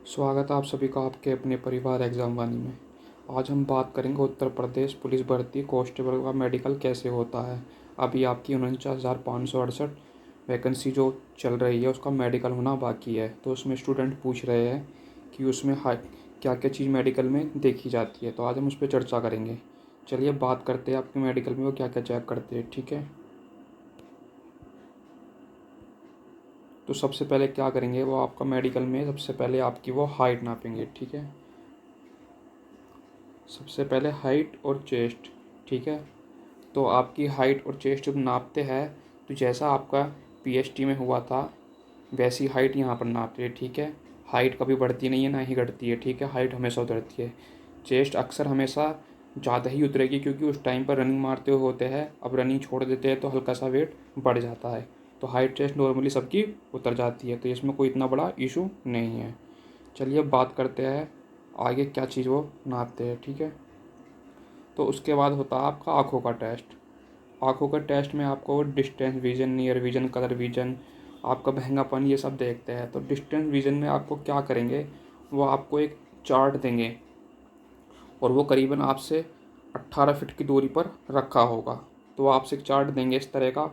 स्वागत है आप सभी का आपके अपने परिवार एग्जाम वानी में। आज हम बात करेंगे उत्तर प्रदेश पुलिस भर्ती कांस्टेबल का मेडिकल कैसे होता है। अभी आपकी 49,568 वैकेंसी जो चल रही है उसका मेडिकल होना बाकी है। तो उसमें स्टूडेंट पूछ रहे हैं कि उसमें क्या क्या चीज़ मेडिकल में देखी जाती है। तो आज हम उस पर चर्चा करेंगे। चलिए बात करते हैं आपके मेडिकल में वो क्या क्या चेक करते हैं। ठीक है, तो सबसे पहले क्या करेंगे, वो आपका मेडिकल में सबसे पहले आपकी वो हाइट नापेंगे। ठीक है, सबसे पहले हाइट और चेस्ट। ठीक है, तो आपकी हाइट और चेस्ट जब नापते हैं तो जैसा आपका पीएचटी में हुआ था वैसी हाइट यहाँ पर नापते हैं। ठीक है, हाइट कभी बढ़ती नहीं है ना ही घटती है। ठीक है, हाइट हमेशा उतरती है। चेस्ट अक्सर हमेशा ज़्यादा ही उतरेगी क्योंकि उस टाइम पर रनिंग मारते हुए होते हैं। अब रनिंग छोड़ देते हैं तो हल्का सा वेट बढ़ जाता है। तो हाइट चेस्ट नॉर्मली सबकी उतर जाती है, तो इसमें कोई इतना बड़ा इशू नहीं है। चलिए बात करते हैं आगे क्या चीज़ वो नापते हैं। ठीक है, तो उसके बाद होता है आपका आँखों का टेस्ट। आँखों के टेस्ट में आपको distance vision, near vision, colour vision, आपका महंगापन, ये सब देखते हैं। तो डिस्टेंस विजन में आपको क्या करेंगे, वो आपको एक चार्ट देंगे और वो करीबन आपसे 18 फीट की दूरी पर रखा होगा। तो वो आपसे एक चार्ट देंगे इस तरह का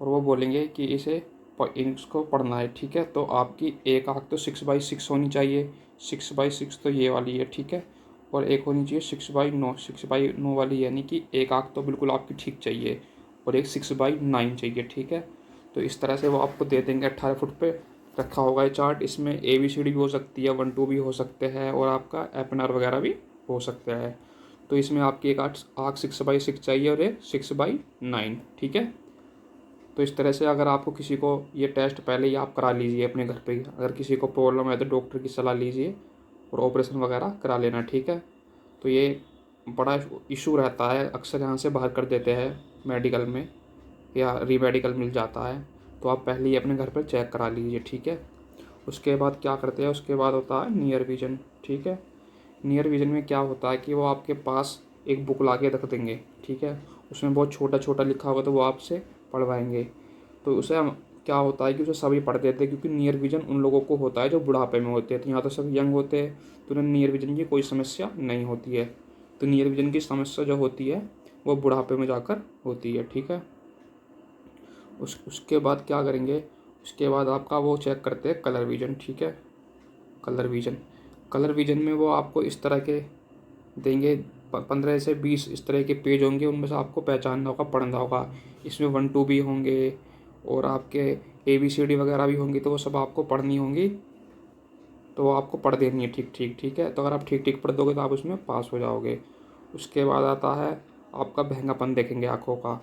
और वो बोलेंगे कि इसको पढ़ना है। ठीक है, तो आपकी एक आँख तो 6x6 होनी चाहिए। 6x6 तो ये वाली है। ठीक है, और एक होनी चाहिए 6x9। 6x9 वाली यानी कि एक आँख तो बिल्कुल आपकी ठीक चाहिए और एक 6x9 चाहिए। ठीक है, तो इस तरह से वो आपको दे देंगे। 18 फुट पे रखा होगा ये चार्ट। इसमें ABCD भी हो सकती है, 1 2 भी हो सकते हैं और आपका एपनर वगैरह भी हो सकता है। तो इसमें आपकी एक आँख 6x6 चाहिए और एक 6x9। ठीक है, तो इस तरह से अगर आपको किसी को ये टेस्ट पहले ही आप करा लीजिए अपने घर पे ही। अगर किसी को प्रॉब्लम है तो डॉक्टर की सलाह लीजिए और ऑपरेशन वगैरह करा लेना। ठीक है, तो ये बड़ा इशू रहता है, अक्सर यहाँ से बाहर कर देते हैं मेडिकल में या रीमेडिकल मिल जाता है। तो आप पहले ही अपने घर पर चेक करा लीजिए। ठीक है, उसके बाद क्या करते हैं, उसके बाद होता है नियर विजन। ठीक है, नियर विजन में क्या होता है कि वो आपके पास एक बुक ला के रख देंगे। ठीक है, उसमें बहुत छोटा छोटा लिखा होगा तो वो आपसे पढ़वाएंगे। तो उसे हम क्या होता है कि उसे सभी पढ़ देते हैं क्योंकि नियर विजन उन लोगों को होता है जो बुढ़ापे में होते हैं। तो यहाँ तो सब यंग होते हैं तो उन्हें नियर विजन की कोई समस्या नहीं होती है। तो नियर विजन की समस्या जो होती है वो बुढ़ापे में जाकर होती है। ठीक है, उसके बाद क्या करेंगे, उसके बाद आपका वो चेक करते हैं कलर विजन। ठीक है, कलर विजन, कलर विजन में वो आपको इस तरह के देंगे 15 से 20 इस तरह के पेज होंगे, उनमें से आपको पहचानना होगा, पढ़ना होगा। इसमें 1 2 भी होंगे और आपके ABCD वगैरह भी होंगी, तो वो सब आपको पढ़नी होंगी। तो वो आपको पढ़ देनी है ठीक ठीक। ठीक है, तो अगर आप ठीक ठीक पढ़ दोगे तो आप उसमें पास हो जाओगे। उसके बाद आता है आपका महंगापन देखेंगे आँखों का।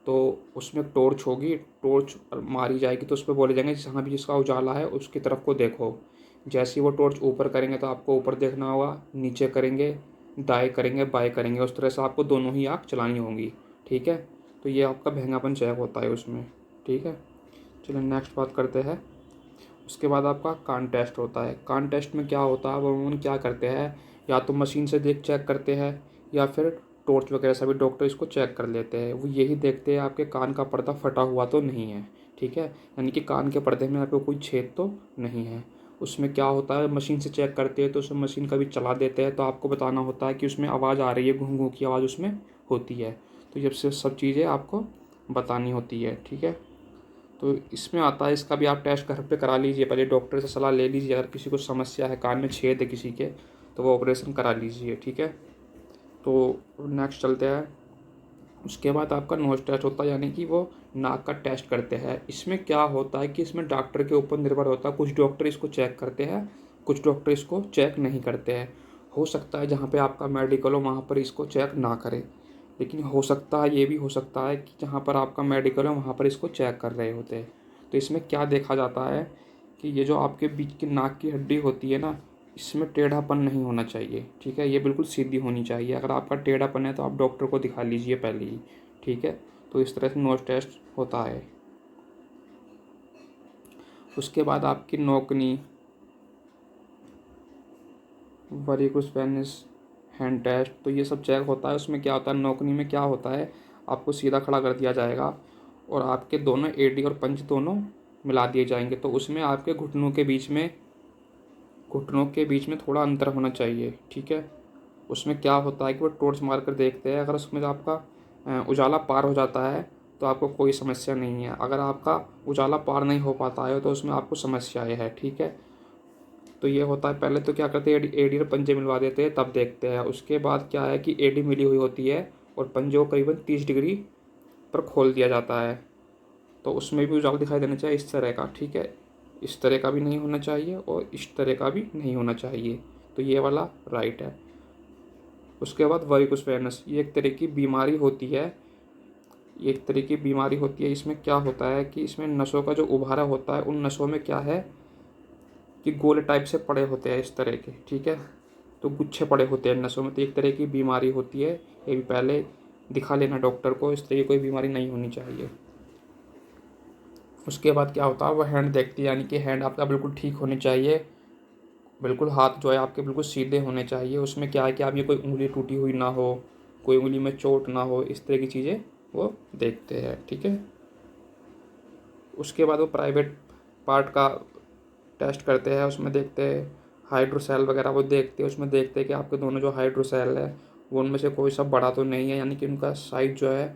तो उसमें टॉर्च होगी, टॉर्च मारी जाएगी तो उस पर बोले जाएंगे जहाँ भी जिसका उजाला है उसकी तरफ को देखो। जैसे ही वो टॉर्च ऊपर करेंगे तो आपको ऊपर देखना होगा, नीचे करेंगे दाएं करेंगे बाएं करेंगे, उस तरह से आपको दोनों ही आँख चलानी होंगी। ठीक है, तो ये आपका महंगापन चेक होता है उसमें। ठीक है, चलिए नेक्स्ट बात करते हैं। उसके बाद आपका कान टेस्ट होता है। कान टेस्ट में क्या होता है, वो उन्होंने क्या करते हैं, या तो मशीन से देख चेक करते हैं या फिर टॉर्च वगैरह सभी डॉक्टर इसको चेक कर लेते हैं। वो यही देखते हैं आपके कान का पर्दा फटा हुआ तो नहीं है। ठीक है, यानी कि कान के पर्दे में आपको कोई छेद तो नहीं है। उसमें क्या होता है, मशीन से चेक करते हैं तो उसमें मशीन कभी चला देते हैं तो आपको बताना होता है कि उसमें आवाज़ आ रही है, घूं घूं की आवाज़ उसमें होती है। तो ये सब चीज़ें आपको बतानी होती है। ठीक है, तो इसमें आता है, इसका भी आप टेस्ट घर पे करा लीजिए, पहले डॉक्टर से सलाह ले लीजिए। अगर किसी को समस्या है, कान में छेद है किसी के, तो वो ऑपरेशन करा लीजिए। ठीक है, तो नेक्स्ट चलते हैं। उसके बाद आपका नोज टेस्ट होता है, यानी कि वो नाक का टेस्ट करते हैं। इसमें क्या होता है कि इसमें डॉक्टर के ऊपर निर्भर होता है, कुछ डॉक्टर इसको चेक करते हैं, कुछ डॉक्टर इसको चेक नहीं करते हैं। हो सकता है जहाँ पे आपका मेडिकल हो वहाँ पर इसको चेक ना करें, लेकिन हो सकता है, ये भी हो सकता है कि जहाँ पर आपका मेडिकल हो वहाँ पर इसको चेक कर रहे होते हैं। तो इसमें क्या देखा जाता है कि ये जो आपके बीच की नाक की हड्डी होती है ना, इसमें टेढ़ापन नहीं होना चाहिए। ठीक है, ये बिल्कुल सीधी होनी चाहिए। अगर आपका टेढ़ापन है तो आप डॉक्टर को दिखा लीजिए पहले ही। ठीक है, तो इस तरह से नोज टेस्ट होता है। उसके बाद आपकी नोकनी, वेरिकोस वेनिस, हैंड टेस्ट, तो ये सब चेक होता है। उसमें क्या होता है, नोकनी में क्या होता है, आपको सीधा खड़ा कर दिया जाएगा और आपके दोनों एडी और पंच दोनों मिला दिए जाएंगे। तो उसमें आपके घुटनों के बीच में घुटनों के बीच में थोड़ा अंतर होना चाहिए, ठीक है। उसमें क्या होता है कि वो टॉर्च मार कर देखते हैं, अगर उसमें आपका उजाला पार हो जाता है तो आपको कोई समस्या नहीं है, अगर आपका उजाला पार नहीं हो पाता है तो उसमें आपको समस्याएं है, ठीक है। तो ये होता है, पहले तो क्या करते हैं एडी और पंजे मिलवा देते हैं तब देखते हैं। उसके बाद क्या है कि एडी मिली हुई होती है और पंजे को करीबन 30 डिग्री पर खोल दिया जाता है, तो उसमें भी उजाला दिखाई देना चाहिए इस तरह का, ठीक है। इस तरह का भी नहीं होना चाहिए और इस तरह का भी नहीं होना चाहिए, तो ये वाला राइट है। उसके बाद वेरिकोस वेनस, ये एक तरह की बीमारी होती है, ये एक तरह की बीमारी होती है। इसमें क्या होता है कि इसमें नसों का जो उभारा होता है, उन नसों में क्या है कि गोले टाइप से पड़े होते हैं इस तरह के, ठीक है। तो गुच्छे पड़े होते हैं नसों में, तो एक तरह की बीमारी होती है, ये भी पहले दिखा लेना डॉक्टर को, इस तरह की कोई बीमारी नहीं होनी चाहिए। उसके बाद क्या होता है, वो हैंड देखती है, यानी कि हैंड आपका बिल्कुल ठीक होनी चाहिए, बिल्कुल हाथ जो है आपके बिल्कुल सीधे होने चाहिए। उसमें क्या है कि आप ये कोई उंगली टूटी हुई ना हो, कोई उंगली में चोट ना हो, इस तरह की चीज़ें वो देखते हैं, ठीक है। उसके बाद वो प्राइवेट पार्ट का टेस्ट करते हैं, उसमें देखते हैं हाइड्रोसेल वगैरह वो देखते हैं, उसमें देखते हैं कि आपके दोनों जो हाइड्रोसेल है वो उनमें से कोई सा बड़ा तो नहीं है, यानी कि उनका साइज जो है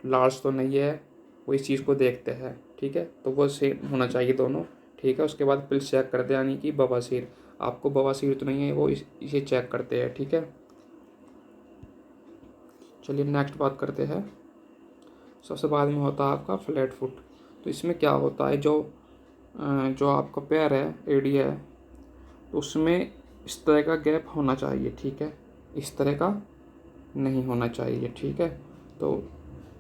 लार्ज तो नहीं है, वो इस चीज़ को देखते हैं, ठीक है। तो वो सेम होना चाहिए दोनों, ठीक है। उसके बाद पिल्स चेक करते हैं, यानी कि बवासीर, आपको बवासीर तो नहीं है, वो इसे चेक करते हैं, ठीक है। चलिए नेक्स्ट बात करते हैं। सबसे बाद में होता है आपका फ्लैट फुट। तो इसमें क्या होता है, जो आपका पैर है, एडी है, तो उसमें इस तरह का गैप होना चाहिए, ठीक है, इस तरह का नहीं होना चाहिए, ठीक है। तो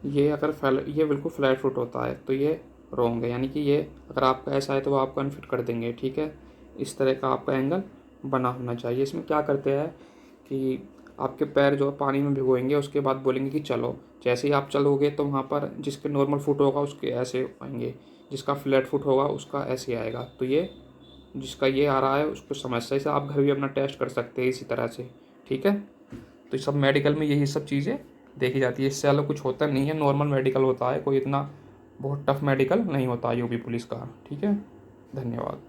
ये अगर ये बिल्कुल फ्लैट फुट होता है तो ये रॉन्ग है, यानी कि ये अगर आपका ऐसा है तो वो आपको अनफिट कर देंगे, ठीक है। इस तरह का आपका एंगल बना होना चाहिए। इसमें क्या करते हैं कि आपके पैर जो पानी में भिगोएंगे, उसके बाद बोलेंगे कि चलो, जैसे ही आप चलोगे तो वहाँ पर जिसके नॉर्मल फुट होगा उसके ऐसे आएंगे, जिसका फ्लैट फुट होगा उसका ऐसे आएगा। तो ये जिसका ये आ रहा है उसको समस्या से आप घर भी अपना टेस्ट कर सकते हैं इसी तरह से, ठीक है। तो सब मेडिकल में यही सब चीज़ें देखी जाती है, इससे अलग कुछ होता नहीं है, नॉर्मल मेडिकल होता है, कोई इतना बहुत टफ मेडिकल नहीं होता यूपी पुलिस का, ठीक है। धन्यवाद।